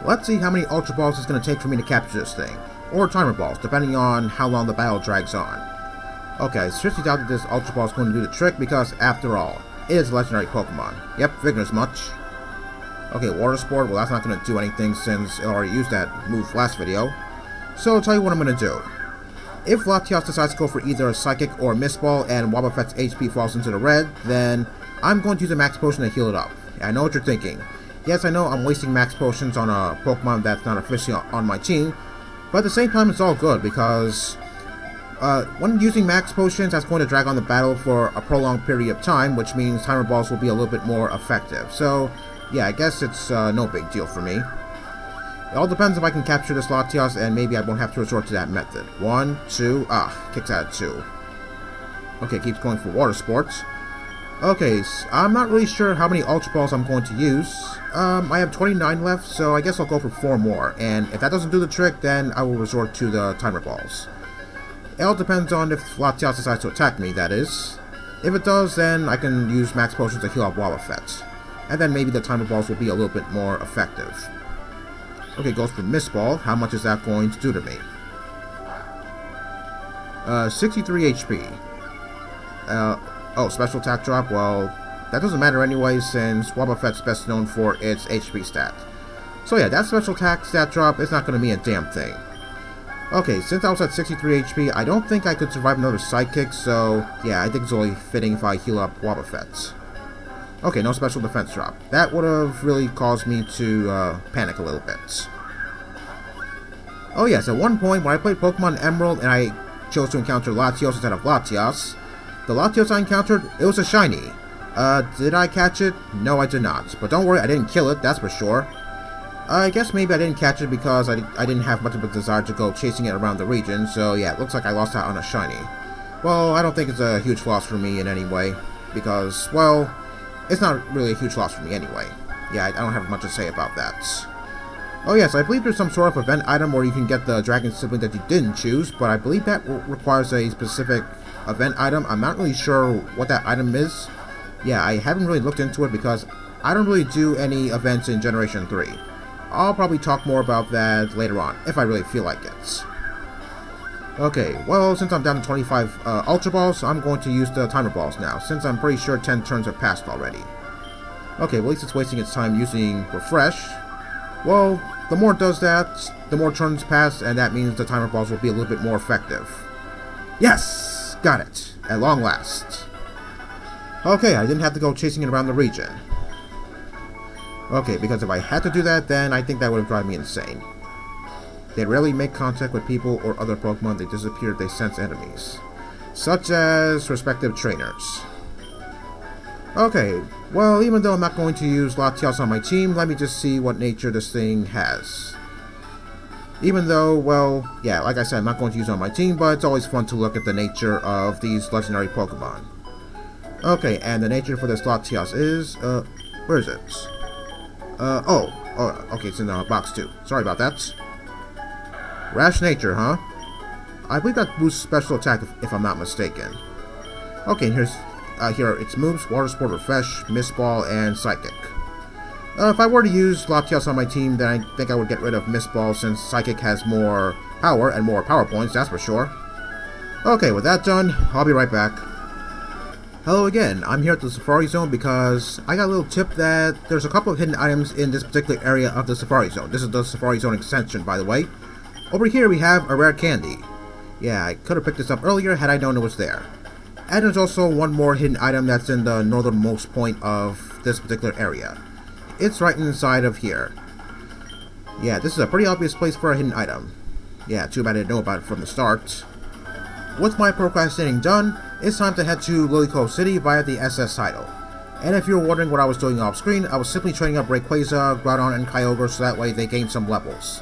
Let's see how many Ultra Balls it's going to take for me to capture this thing. Or Timer Balls, depending on how long the battle drags on. Okay, I seriously doubt that this Ultra Ball is going to do the trick because, after all, it is a legendary Pokemon. Yep, figured as much. Okay, Water Sport, well that's not going to do anything since it already used that move last video. So I'll tell you what I'm going to do. If Latias decides to go for either a Psychic or a Mist Ball and Wobbuffet's HP falls into the red, then I'm going to use a Max Potion to heal it up. I know what you're thinking. Yes, I know I'm wasting Max Potions on a Pokemon that's not officially on my team, but at the same time it's all good because when using Max Potions, that's going to drag on the battle for a prolonged period of time, which means Timer Balls will be a little bit more effective. So, yeah, I guess it's no big deal for me. It all depends if I can capture this Latias, and maybe I won't have to resort to that method. 1, 2, kicks out at 2. Okay, keeps going for Water Sports. Okay, so I'm not really sure how many Ultra Balls I'm going to use. I have 29 left, so I guess I'll go for 4 more, and if that doesn't do the trick, then I will resort to the Timer Balls. It all depends on if Latias decides to attack me, that is. If it does, then I can use Max Potions to heal up Wobbuffet. And then maybe the Timer Balls will be a little bit more effective. Okay, goes for Mist Ball. How much is that going to do to me? 63 HP. Oh, special attack drop? Well, that doesn't matter anyway since Wobbuffet's best known for its HP stat. So yeah, that special attack stat drop is not going to mean a damn thing. Okay, since I was at 63 HP, I don't think I could survive another Psychic, so yeah, I think it's only fitting if I heal up Wobbuffet. Okay, no special defense drop. That would have really caused me to panic a little bit. Oh yes, at one point when I played Pokemon Emerald and I chose to encounter Latios instead of Latias, the Latios I encountered, it was a shiny. Did I catch it? No, I did not. But don't worry, I didn't kill it, that's for sure. I guess maybe I didn't catch it because I didn't have much of a desire to go chasing it around the region, so yeah, it looks like I lost out on a shiny. Well, I don't think it's a huge loss for me in any way, because, well, it's not really a huge loss for me anyway. Yeah, I don't have much to say about that. Oh yes, I believe there's some sort of event item where you can get the dragon sibling that you didn't choose, but I believe that requires a specific event item. I'm not really sure what that item is. Yeah, I haven't really looked into it because I don't really do any events in Generation 3. I'll probably talk more about that later on, if I really feel like it. Okay, well, since I'm down to 25 Ultra Balls, I'm going to use the Timer Balls now, since I'm pretty sure 10 turns have passed already. Okay, well, at least it's wasting its time using Refresh. Well, the more it does that, the more turns pass, and that means the Timer Balls will be a little bit more effective. Yes! Got it. At long last. Okay, I didn't have to go chasing it around the region. Okay, because if I had to do that, then I think that would have driven me insane. They rarely make contact with people or other Pokemon. They disappear if they sense enemies, such as respective trainers. Okay, well, even though I'm not going to use Latias on my team, let me just see what nature this thing has. Even though, well, yeah, like I said, I'm not going to use it on my team, but it's always fun to look at the nature of these legendary Pokemon. Okay, and the nature for this Latias is, where is it? Okay, it's in box 2. Sorry about that. Rash nature, huh? I believe that boosts special attack if I'm not mistaken. Okay, and here are its moves: Water Sport, Refresh, Mist Ball, and Psychic. If I were to use Latias on my team, then I think I would get rid of Mist Ball since Psychic has more power and more power points, that's for sure. Okay, with that done, I'll be right back. Hello again, I'm here at the Safari Zone because I got a little tip that there's a couple of hidden items in this particular area of the Safari Zone. This is the Safari Zone extension, by the way. Over here we have a rare candy. Yeah, I could have picked this up earlier had I known it was there. And there's also one more hidden item that's in the northernmost point of this particular area. It's right inside of here. Yeah, this is a pretty obvious place for a hidden item. Yeah, too bad I didn't know about it from the start. With my procrastinating done, it's time to head to Lilycove City via the S.S Tidal. And if you're wondering what I was doing off screen, I was simply training up Rayquaza, Groudon, and Kyogre so that way they gain some levels.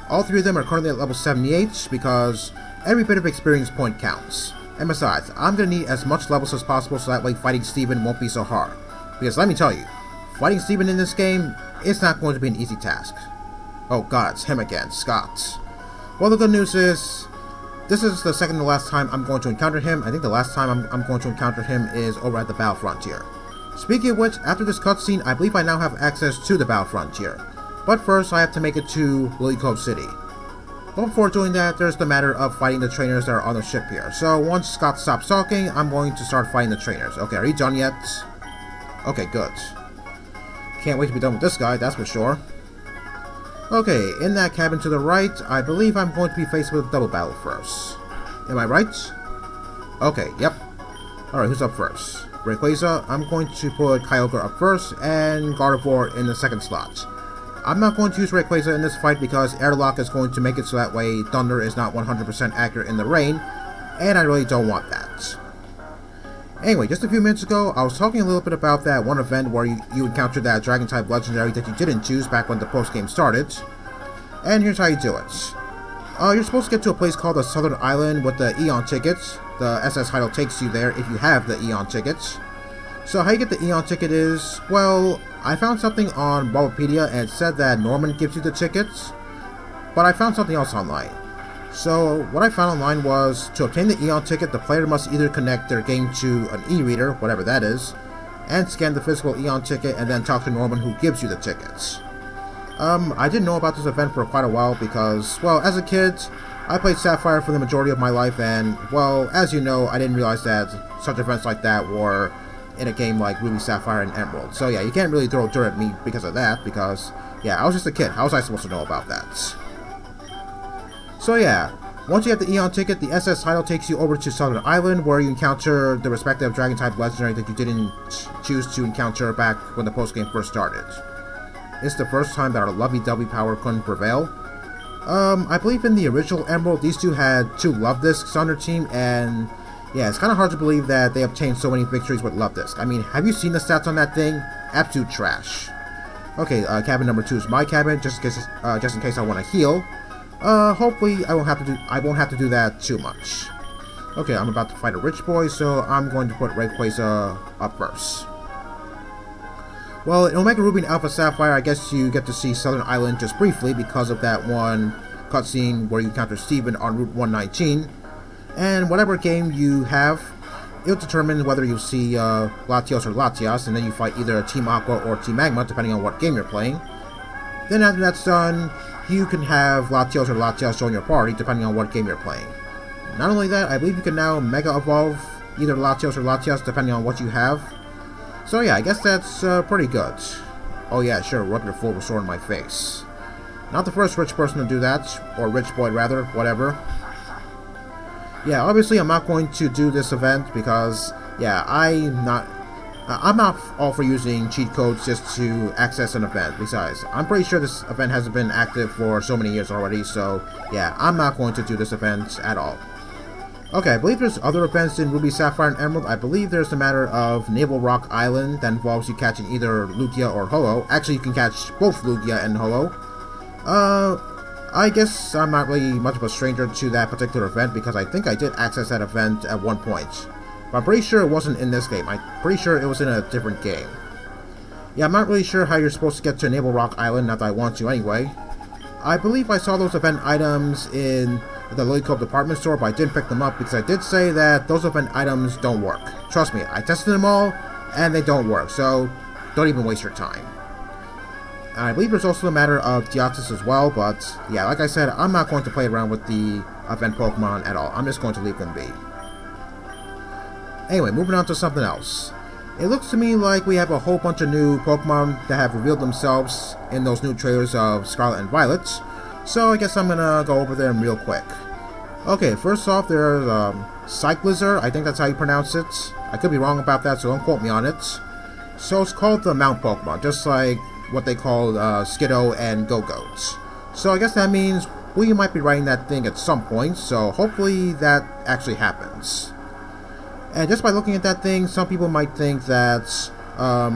All 3 of them are currently at level 78 because every bit of experience point counts. And besides, I'm going to need as much levels as possible so that way fighting Steven won't be so hard. Because let me tell you, fighting Steven in this game, it's not going to be an easy task. Oh god, it's him again, Scott. Well, the good news is, this is the second to last time I'm going to encounter him. I think the last time I'm going to encounter him is over at the Battle Frontier. Speaking of which, after this cutscene, I believe I now have access to the Battle Frontier. But first, I have to make it to Lilycove City. But before doing that, there's the matter of fighting the trainers that are on the ship here. So once Scott stops talking, I'm going to start fighting the trainers. Okay, are you done yet? Okay, good. Can't wait to be done with this guy, that's for sure. Okay, in that cabin to the right, I believe I'm going to be faced with a double battle first. Am I right? Okay, yep. Alright, who's up first? Rayquaza, I'm going to put Kyogre up first, and Gardevoir in the second slot. I'm not going to use Rayquaza in this fight because Airlock is going to make it so that way Thunder is not 100% accurate in the rain, and I really don't want that. Anyway, just a few minutes ago, I was talking a little bit about that one event where you encountered that Dragon-type Legendary that you didn't choose back when the post-game started. And here's how you do it. You're supposed to get to a place called the Southern Island with the Eon Tickets. The S.S Tidal takes you there if you have the Eon Tickets. So how you get the Eon Ticket is, well, I found something on Wobbuffet and it said that Norman gives you the tickets, but I found something else online. So what I found online was, to obtain the Eon Ticket, the player must either connect their game to an e-reader, whatever that is, and scan the physical Eon Ticket and then talk to Norman who gives you the tickets. I didn't know about this event for quite a while because, well, as a kid, I played Sapphire for the majority of my life and, well, as you know, I didn't realize that such events like that were in a game like Ruby, Sapphire, and Emerald. So yeah, you can't really throw dirt at me because of that, because, yeah, I was just a kid. How was I supposed to know about that? So yeah, once you have the Eon Ticket, the S.S Tidal takes you over to Southern Island, where you encounter the respective Dragon-type Legendary that you didn't choose to encounter back when the post-game first started. It's the first time that our lovey-dovey power couldn't prevail. I believe in the original Emerald, these two had 2 Love Discs on their team, and yeah, it's kind of hard to believe that they obtained so many victories with Love Disc. I mean, have you seen the stats on that thing? Absolute trash. Okay, cabin number 2 is my cabin, just in case I want to heal. Hopefully I won't have to do that too much. Okay, I'm about to fight a rich boy, so I'm going to put Rayquaza up first. Well, in Omega Ruby and Alpha Sapphire, I guess you get to see Southern Island just briefly because of that one cutscene where you encounter Steven on Route 119. And whatever game you have, it'll determine whether you see Latios or Latias, and then you fight either Team Aqua or Team Magma, depending on what game you're playing. Then after that's done, you can have Latios or Latias join your party, depending on what game you're playing. Not only that, I believe you can now Mega Evolve either Latios or Latias, depending on what you have. So yeah, I guess that's pretty good. Oh yeah, sure, rub your full restore in my face. Not the first rich person to do that, or rich boy rather, whatever. Yeah, obviously I'm not going to do this event because, yeah, I'm not all for using cheat codes just to access an event. Besides, I'm pretty sure this event hasn't been active for so many years already, so yeah, I'm not going to do this event at all. Okay, I believe there's other events in Ruby, Sapphire, and Emerald. I believe there's the matter of Naval Rock Island that involves you catching either Lugia or Ho-Oh. Actually, you can catch both Lugia and Ho-Oh. I guess I'm not really much of a stranger to that particular event because I think I did access that event at one point. But I'm pretty sure it wasn't in this game. I'm pretty sure it was in a different game. Yeah, I'm not really sure how you're supposed to get to Naval Rock Island, not that I want to anyway. I believe I saw those event items in the Lilycove department store, but I didn't pick them up because I did say that those event items don't work. Trust me, I tested them all, and they don't work, so don't even waste your time. And I believe there's also the matter of Deoxys as well, but yeah, like I said, I'm not going to play around with the event Pokemon at all. I'm just going to leave them be. Anyway, moving on to something else. It looks to me like we have a whole bunch of new Pokemon that have revealed themselves in those new trailers of Scarlet and Violet, so I guess I'm gonna go over them real quick. Okay, first off, there's Cyclizar, I think that's how you pronounce it. I could be wrong about that, so don't quote me on it. So it's called the Mount Pokemon, just like what they call Skiddo and Go-Goats. So I guess that means we might be writing that thing at some point, so hopefully that actually happens. And just by looking at that thing, some people might think that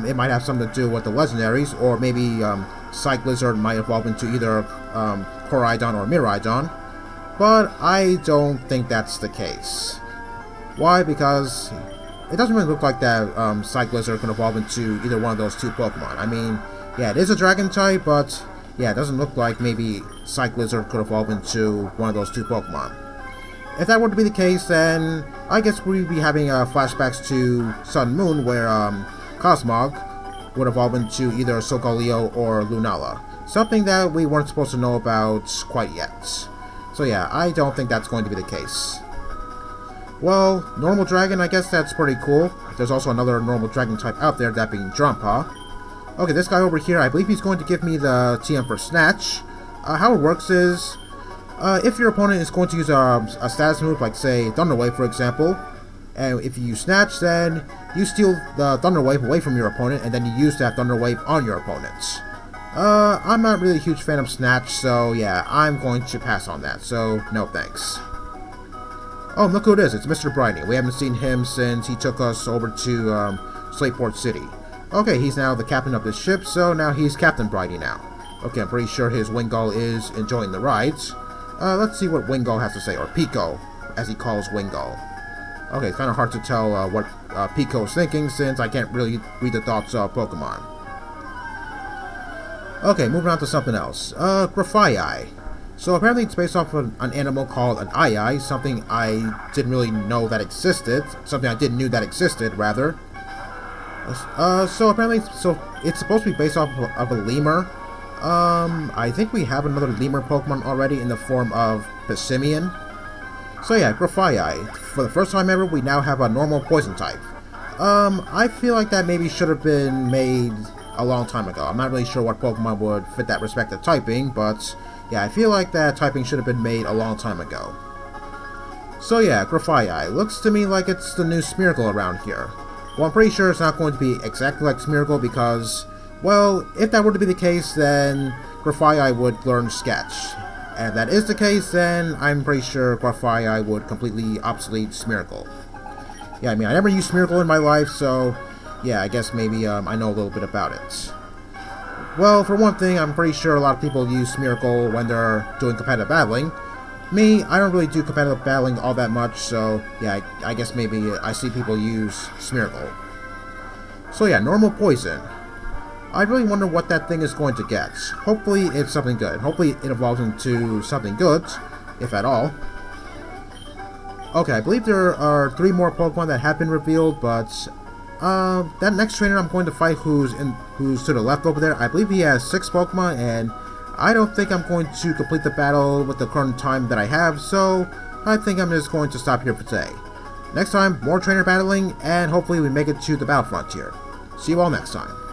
it might have something to do with the legendaries, or maybe Cyclizar might evolve into either Koraidon or Miraidon, but I don't think that's the case. Why? Because it doesn't really look like that Cyclizar can evolve into either one of those two Pokemon. I mean, yeah, it is a dragon type, but yeah, it doesn't look like maybe Cyclizar could evolve into one of those two Pokemon. If that were to be the case, then I guess we'd be having flashbacks to Sun and Moon, where Cosmog would evolve into either Solgaleo or Lunala. Something that we weren't supposed to know about quite yet. So yeah, I don't think that's going to be the case. Well, normal dragon, I guess that's pretty cool. There's also another normal dragon type out there, that being Drumpa. Okay, this guy over here, I believe he's going to give me the TM for Snatch. How it works is, if your opponent is going to use a status move, like say Thunder Wave for example, and if you use Snatch, then you steal the Thunder Wave away from your opponent, and then you use that Thunder Wave on your opponent. I'm not really a huge fan of Snatch, so yeah, I'm going to pass on that, so no thanks. Oh, look who it is, it's Mr. Briny. We haven't seen him since he took us over to Slateport City. Okay, he's now the captain of this ship, so now he's Captain Briny now. Okay, I'm pretty sure his Wingull is enjoying the rides. Let's see what Wingull has to say, or Pico, as he calls Wingull. Okay, it's kind of hard to tell what Pico is thinking, since I can't really read the thoughts of Pokemon. Okay, moving on to something else. Graphia. So apparently it's based off of an animal called an Ai, something I didn't really know that existed. Something I didn't know that existed, rather. So apparently, it's supposed to be based off of a lemur. I think we have another lemur Pokemon already in the form of Pissimian. So yeah, Graphia. For the first time ever, we now have a normal poison type. I feel like that maybe should have been made a long time ago. I'm not really sure what Pokemon would fit that respective typing, but yeah, I feel like that typing should have been made a long time ago. So yeah, Graphia. Looks to me like it's the new Smeargle around here. Well, I'm pretty sure it's not going to be exactly like Smeargle because, well, if that were to be the case, then Graphia would learn Sketch. And if that is the case, then I'm pretty sure Graphia would completely obsolete Smeargle. Yeah, I mean, I never used Smeargle in my life, so yeah, I guess maybe I know a little bit about it. Well, for one thing, I'm pretty sure a lot of people use Smeargle when they're doing competitive battling. Me, I don't really do competitive battling all that much, so yeah, I guess maybe I see people use Smeargle. So yeah, normal poison. I really wonder what that thing is going to get. Hopefully it's something good. Hopefully it evolves into something good, if at all. Okay, I believe there are 3 more Pokemon that have been revealed, but that next trainer I'm going to fight who's to the left over there, I believe he has 6 Pokemon, and I don't think I'm going to complete the battle with the current time that I have, so I think I'm just going to stop here for today. Next time, more trainer battling, and hopefully we make it to the battle frontier. See you all next time.